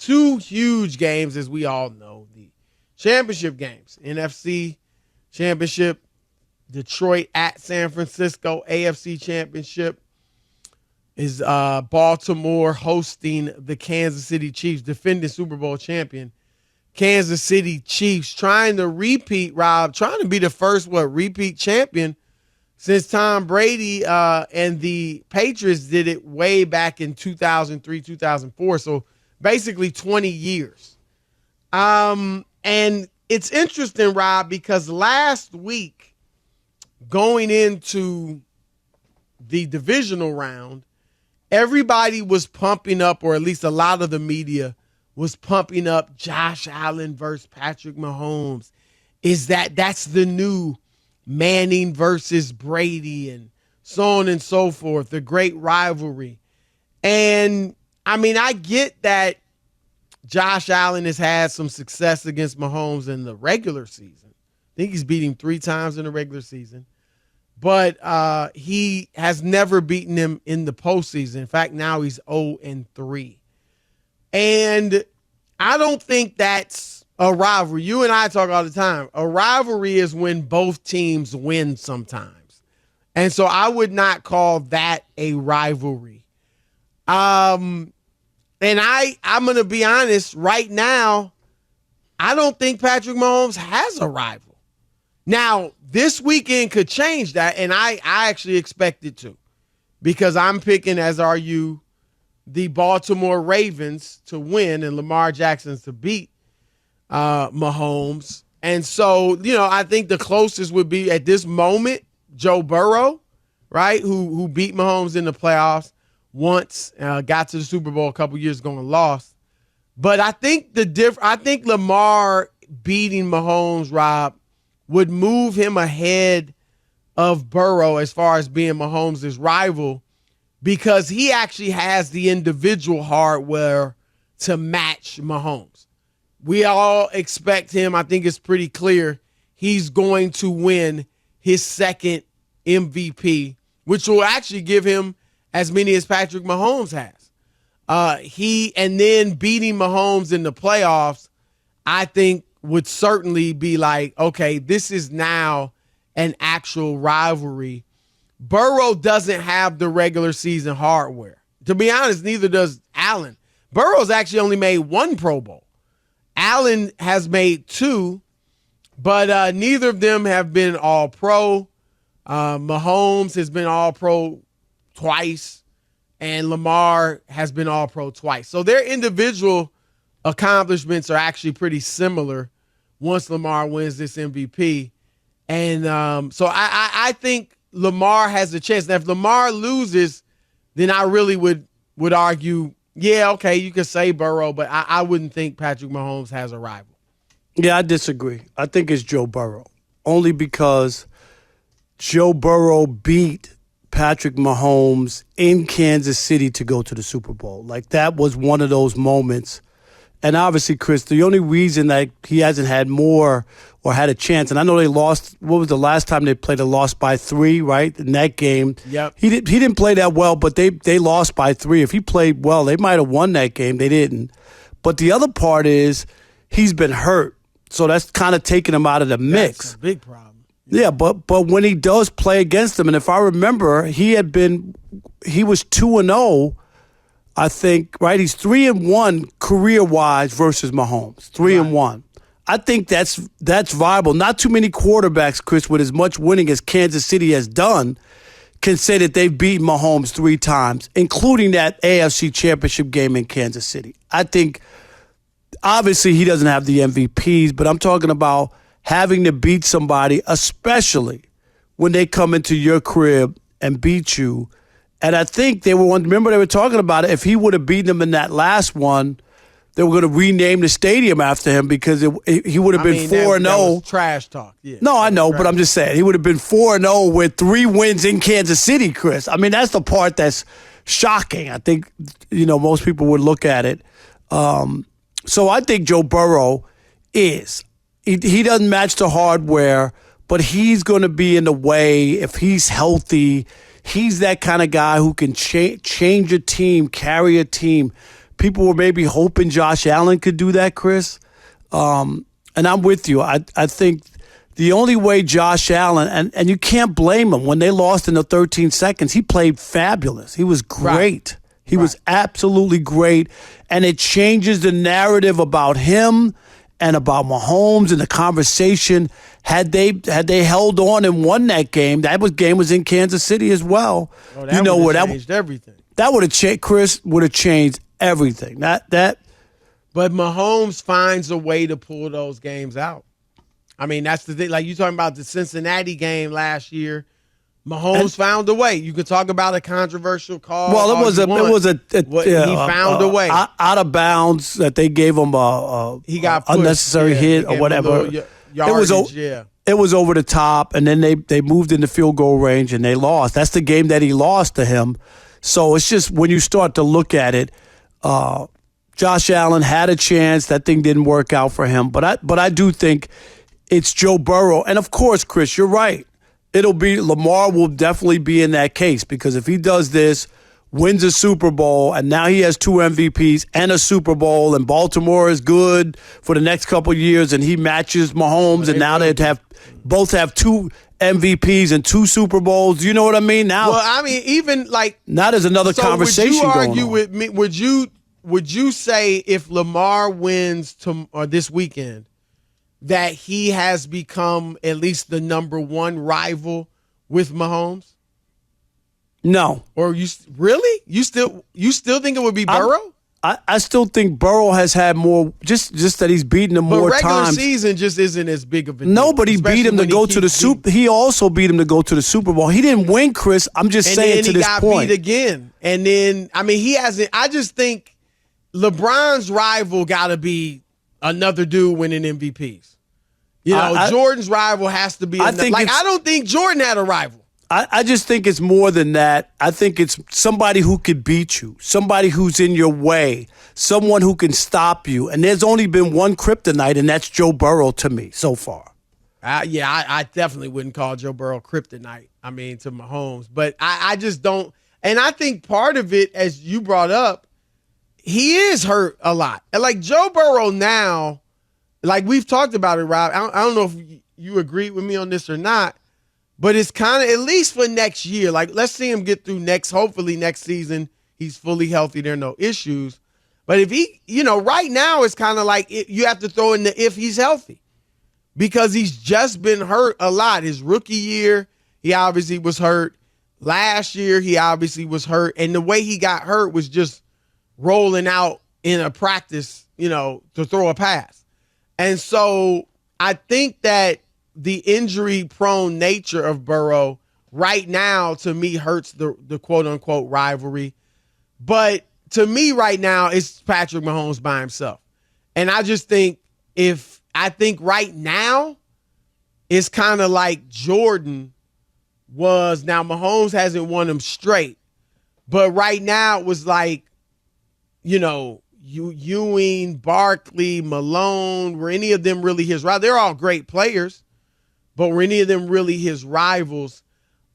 two huge games, as we all know, the championship games, NFC championship, Detroit at San Francisco. AFC championship is Baltimore hosting the Kansas City Chiefs, defending Super Bowl champion Kansas City Chiefs, trying to repeat, Rob, trying to be the first, repeat champion since Tom Brady and the Patriots did it way back in 2003, 2004. So basically 20 years. And it's interesting, Rob, because last week, going into the divisional round, everybody was pumping up, or at least a lot of the media was pumping up Josh Allen versus Patrick Mahomes. That's the new Manning versus Brady and so on and so forth, the great rivalry. And I mean, I get that Josh Allen has had some success against Mahomes in the regular season. I think he's beat him 3 times in the regular season. But he has never beaten him in the postseason. In fact, now he's 0-3. And I don't think that's a rivalry. You and I talk all the time. A rivalry is when both teams win sometimes. And so I would not call that a rivalry. And I'm going to be honest, right now, I don't think Patrick Mahomes has a rival. Now, this weekend could change that, and I actually expect it to, because I'm picking, as are you, the Baltimore Ravens to win and Lamar Jackson's to beat Mahomes. And so, I think the closest would be at this moment, Joe Burrow, right, who beat Mahomes in the playoffs once, got to the Super Bowl a couple years ago and lost. But I think I think Lamar beating Mahomes, Rob, would move him ahead of Burrow as far as being Mahomes' rival, because he actually has the individual hardware to match Mahomes. We all expect him. I think it's pretty clear he's going to win his second MVP, which will actually give him as many as Patrick Mahomes has. And then beating Mahomes in the playoffs, I think would certainly be like, okay, this is now an actual rivalry. Burrow doesn't have the regular season hardware. To be honest, neither does Allen. Burrow's actually only made 1 Pro Bowl. Allen has made 2, but neither of them have been All-Pro. Mahomes has been All-Pro twice, and Lamar has been All-Pro twice. So their individual accomplishments are actually pretty similar once Lamar wins this MVP. And so I think Lamar has a chance. Now, if Lamar loses, then I really would argue, yeah, okay, you could say Burrow, but I wouldn't think Patrick Mahomes has a rival. Yeah, I disagree. I think it's Joe Burrow, only because Joe Burrow beat Patrick Mahomes in Kansas City to go to the Super Bowl. Like, that was one of those moments. And obviously, Chris, the only reason that he hasn't had more or had a chance, and I know they lost, what was the last time they played? They lost by 3, right, in that game. Yep. He didn't play that well, but they lost by 3. If he played well, they might have won that game. They didn't. But the other part is he's been hurt, so that's kind of taking him out of the mix. That's a big problem. Yeah, but when he does play against them, and if I remember, he was 2-0, I think, right? He's 3-1 career-wise versus Mahomes. 3-1. I think that's viable. Not too many quarterbacks, Chris, with as much winning as Kansas City has done, can say that they've beaten Mahomes 3 times, including that AFC Championship game in Kansas City. I think, obviously, he doesn't have the MVPs, but I'm talking about having to beat somebody, especially when they come into your crib and beat you. And I think they were talking about it. If he would have beaten them in that last one, they were going to rename the stadium after him, because he would have been 4-0. That was trash talk. Yeah. No, I know, but I'm just saying he would have been 4-0 with 3 wins in Kansas City, Chris. I mean, that's the part that's shocking. I think, most people would look at it. So I think Joe Burrow is. He doesn't match the hardware, but he's going to be in the way if he's healthy. He's that kind of guy who can change a team, carry a team, people were maybe hoping Josh Allen could do that, Chris. And I'm with you. I think the only way Josh Allen, and you can't blame him, when they lost in the 13 seconds, he played fabulous. He was great. Right. He was absolutely great. And it changes the narrative about him and about Mahomes and the conversation. Had they held on and won that game, game was in Kansas City as well. Oh, that would have changed everything. That would have changed, Chris, would have changed everything. But Mahomes finds a way to pull those games out. I mean, that's the thing. Like you talking about the Cincinnati game last year, Mahomes found a way. You could talk about a controversial call. Well, he found a way out of bounds that they gave him he got pushed, unnecessary hit or whatever. It was over the top, and then they moved into field goal range and they lost. That's the game that he lost to him. So it's just when you start to look at it, Josh Allen had a chance. That thing didn't work out for him. But I do think it's Joe Burrow. And, of course, Chris, you're right. Lamar will definitely be in that case because if he does this, wins a Super Bowl, and now he has 2 MVPs and a Super Bowl, and Baltimore is good for the next couple of years, and he matches Mahomes, and now they both have 2 MVPs and 2 Super Bowls. You know what I mean? Now, well, I mean, even like now there's another conversation going on. Would you argue with me? Would you say if Lamar wins this weekend that he has become at least the number 1 rival with Mahomes? No. Or you still think it would be Burrow? I still think Burrow has had more, just that he's beaten him more times. But regular season just isn't as big of a deal. Nobody beat him to go to the Super. He also beat him to go to the Super Bowl. He didn't win, Chris. I'm just saying to this point. And then he got beat again. And then, I mean, he hasn't. I just think LeBron's rival got to be another dude winning MVPs. You know, Jordan's rival has to be another. I don't think Jordan had a rival. I just think it's more than that. I think it's somebody who could beat you, somebody who's in your way, someone who can stop you. And there's only been one kryptonite, and that's Joe Burrow to me so far. I definitely wouldn't call Joe Burrow kryptonite, to Mahomes. But I just don't. And I think part of it, as you brought up, he is hurt a lot. And like Joe Burrow now, like we've talked about it, Rob. I don't know if you agree with me on this or not. But it's kind of, at least for next year, like let's see him get through hopefully next season, he's fully healthy, there are no issues. But if he, right now it's kind of like you have to throw in the if he's healthy because he's just been hurt a lot. His rookie year, he obviously was hurt. Last year, he obviously was hurt. And the way he got hurt was just rolling out in a practice, to throw a pass. And so I think that the injury-prone nature of Burrow right now, to me, hurts the quote-unquote rivalry. But to me right now, it's Patrick Mahomes by himself. And I just think right now, it's kind of like Jordan was. Now, Mahomes hasn't won them straight. But right now, it was like, Ewing, Barkley, Malone, were any of them really his rivals? They're all great players. But were any of them really his rivals?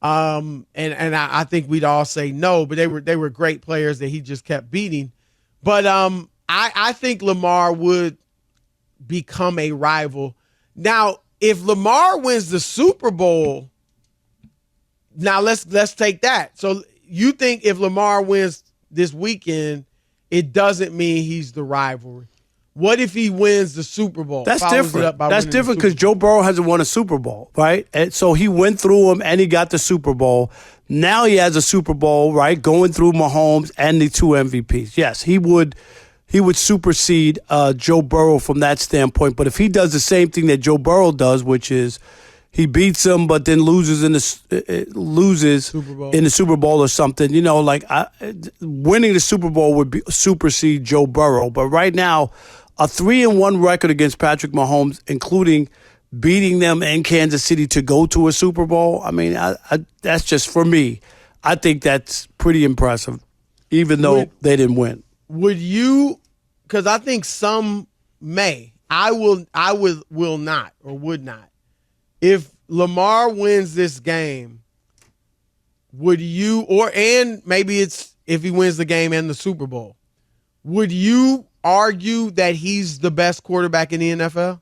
And I think we'd all say no, but they were great players that he just kept beating. But I think Lamar would become a rival. Now, if Lamar wins the Super Bowl, now let's take that. So you think if Lamar wins this weekend, it doesn't mean he's the rivalry? What if he wins the Super Bowl? That's different. That's different because Joe Burrow hasn't won a Super Bowl, right? And so he went through him and he got the Super Bowl. Now he has a Super Bowl, right? Going through Mahomes and the 2 MVPs. Yes, he would supersede Joe Burrow from that standpoint. But if he does the same thing that Joe Burrow does, which is he beats him but then loses in the Super Bowl or something, winning the Super Bowl would supersede Joe Burrow. But right now, a 3-1 record against Patrick Mahomes, including beating them in Kansas City to go to a Super Bowl. That's just for me. I think that's pretty impressive, even though they didn't win. Would you? Because I think some may. I will not or would not. If Lamar wins this game, would you? And maybe it's if he wins the game and the Super Bowl. Would you argue that he's the best quarterback in the NFL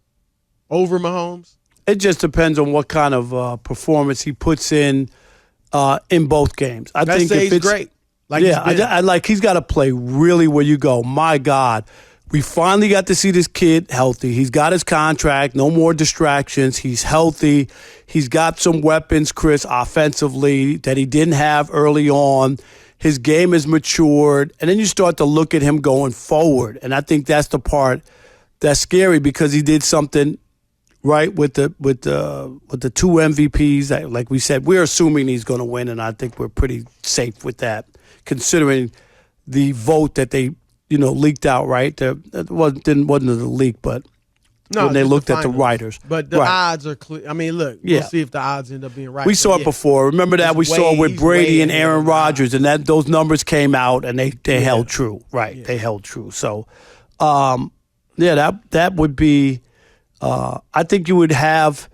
over Mahomes? It just depends on what kind of performance he puts in both games. I think say if he's it's great. I like he's got to play really where you go. My God, we finally got to see this kid healthy. He's got his contract, no more distractions. He's healthy. He's got some weapons, Chris, offensively that he didn't have early on. His game has matured, and then you start to look at him going forward. And I think that's the part that's scary because he did something right with the two MVPs. Like we said, we're assuming he's going to win, and I think we're pretty safe with that, considering the vote that they leaked out. Right, that wasn't a leak, but when they looked at the writers. But the odds are clear. I mean, look, we'll see if the odds end up being right. We saw it before. Remember that we saw it with Brady and Aaron Rodgers, and that those numbers came out and they held true. Right, they held true. So, that would be. I think you would have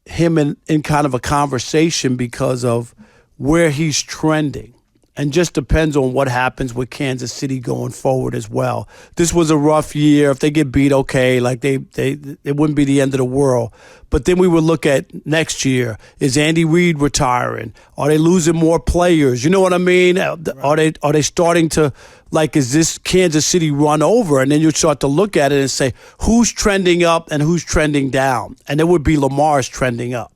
him in kind of a conversation because of where he's trending. And just depends on what happens with Kansas City going forward as well. This was a rough year. If they get beat, okay, like it wouldn't be the end of the world. But then we would look at next year. Is Andy Reid retiring? Are they losing more players? You know what I mean? Right. Are they starting to, like, is this Kansas City run over? And then you start to look at it and say, who's trending up and who's trending down? And it would be Lamar's trending up.